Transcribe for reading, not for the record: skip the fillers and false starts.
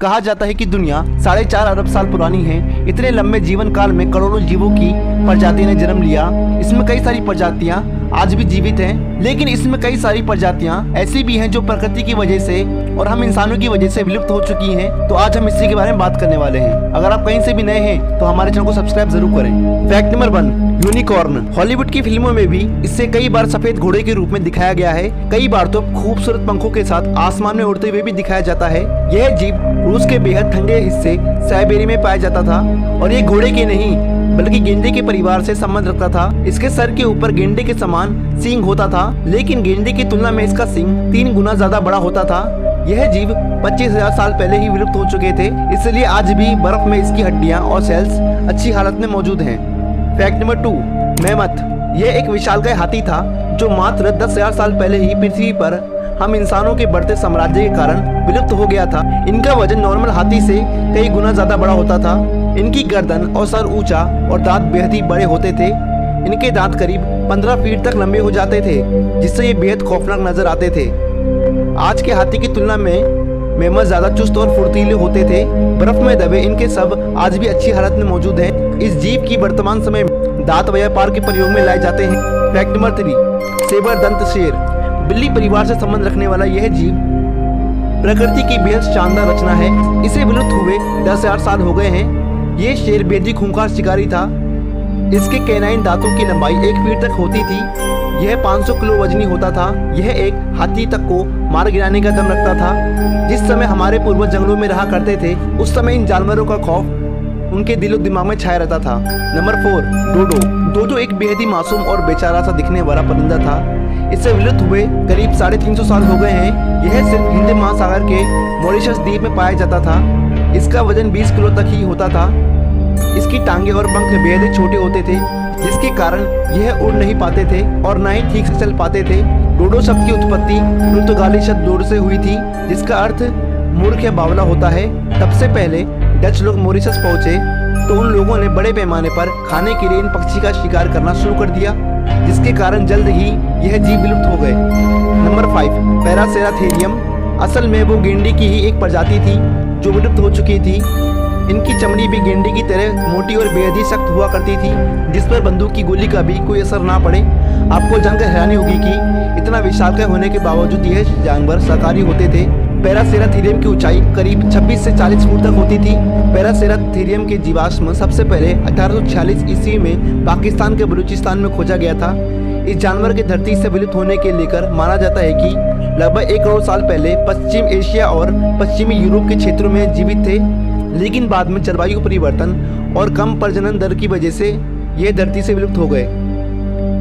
कहा जाता है कि दुनिया 4.5 अरब साल पुरानी है। इतने लंबे जीवन काल में करोड़ों जीवों की प्रजाति ने जन्म लिया। इसमें कई सारी प्रजातियां आज भी जीवित हैं, लेकिन इसमें कई सारी प्रजातियां ऐसी भी हैं जो प्रकृति की वजह से और हम इंसानों की वजह से विलुप्त हो चुकी हैं। तो आज हम इसी के बारे में बात करने वाले हैं। अगर आप कहीं से भी नए हैं तो हमारे चैनल को सब्सक्राइब जरूर करें। Fact number 1, unicorn. हॉलीवुड की फिल्मों में भी इससे कई बार सफेद घोड़े के रूप में दिखाया गया है। कई बार तो खूबसूरत पंखों के साथ आसमान में उड़ते हुए भी दिखाया जाता है। यह जीव रूस के बेहद ठंडे हिस्से साइबेरिया में पाया जाता था और ये घोड़े के नहीं बल्कि गेंडे के परिवार से संबंध रखता था। इसके सर के ऊपर गेंडे के समान सींग होता था, लेकिन गेंडे की तुलना में इसका सींग 3 गुना ज्यादा बड़ा होता था। यह जीव 25,000 साल पहले ही विलुप्त हो चुके थे, इसलिए आज भी बर्फ में इसकी हड्डियां और सेल्स अच्छी हालत में मौजूद हैं। Fact number 2, mammoth. यह एक विशालकाय हाथी था जो मात्र 10,000 साल पहले ही पृथ्वी पर हम इंसानों के बढ़ते साम्राज्य के कारण विलुप्त हो गया था। इनका वजन नॉर्मल हाथी से कई गुना ज्यादा बड़ा होता था। इनकी गर्दन और सर ऊंचा और दांत बेहद ही बड़े होते थे। इनके दांत करीब 15 फीट तक लंबे हो जाते थे, जिससे ये बेहद खौफनाक नजर आते थे। आज के हाथी की तुलना में मैमथ ज्यादा चुस्त और फुर्तीले होते थे। बर्फ में दबे इनके शव आज भी अच्छी हालत में मौजूद हैं। इस जीव की वर्तमान समय में दांत व्यापार के प्रयोग में लाए जाते हैं। फैक्ट नंबर 3, सेबर दंत शेर। बिल्ली परिवार से संबंध रखने वाला यह जीव प्रकृति की बेहद शानदार रचना है। इसे विलुप्त हुए 10,000 साल हो गए हैं। ये शेर बेहद ही खूंखार शिकारी था। इसके कैनाइन दांतों की लंबाई 1 फीट तक होती थी। यह 500 किलो वजनी होता था। यह एक हाथी तक को मार गिराने का दम रखता था। जिस समय हमारे पूर्वज जंगलों में रहा करते थे, उस समय इन जानवरों का खौफ उनके दिलो दिमाग में छाया रहता था। नंबर 4, डोडो। डोडो एक बेहद ही मासूम और बेचारा सा दिखने वाला परिंदा था। इससे विलुप्त हुए करीब 350 साल हो गए हैं। यह सिर्फ हिंद महासागर के मॉरिशस द्वीप में पाया जाता था। इसका वजन 20 किलो तक ही होता था। इसकी टांगे और पंख बेहद ही छोटे होते थे, जिसके कारण यह उड़ नहीं पाते थे और न ही ठीक से चल पाते थे। डोडो शब्द की उत्पत्ति पुर्तगाली शब्द डोड से हुई थी, जिसका अर्थ मूर्ख या बावला होता है। तब से पहले डच लोग मॉरिशस पहुंचे तो उन लोगों ने बड़े पैमाने पर खाने के लिए इन पक्षी का शिकार करना शुरू कर दिया, जिसके कारण जल्द ही यह जीव विलुप्त हो गए। नंबर 5, पैरासेराथेरियम। असल में वो गेंडे की ही एक प्रजाति थी जो विलुप्त हो चुकी थी। इनकी चमड़ी भी गेंडे की तरह मोटी और बेहद ही सख्त हुआ करती थी, जिस पर बंदूक की गोली का भी कोई असर ना पड़े। आपको जानकर हैरानी होगी कि इतना विशालकाय होने के बावजूद यह जानवर शाकाहारी होते थे। पैरासेराथेरियम की ऊंचाई करीब 26 से 40 फुट तक होती थी। पैरासेराथेरियम के जीवाश्म सबसे पहले 1846 ईस्वी में पाकिस्तान के बलूचिस्तान में खोजा गया था। इस जानवर के धरती से विलुप्त होने के लेकर माना जाता है कि लगभग 1 करोड़ साल पहले पश्चिम एशिया और पश्चिमी यूरोप के क्षेत्रों में जीवित थे, लेकिन बाद में जलवायु परिवर्तन और कम प्रजनन दर की वजह से ये धरती से विलुप्त हो गए।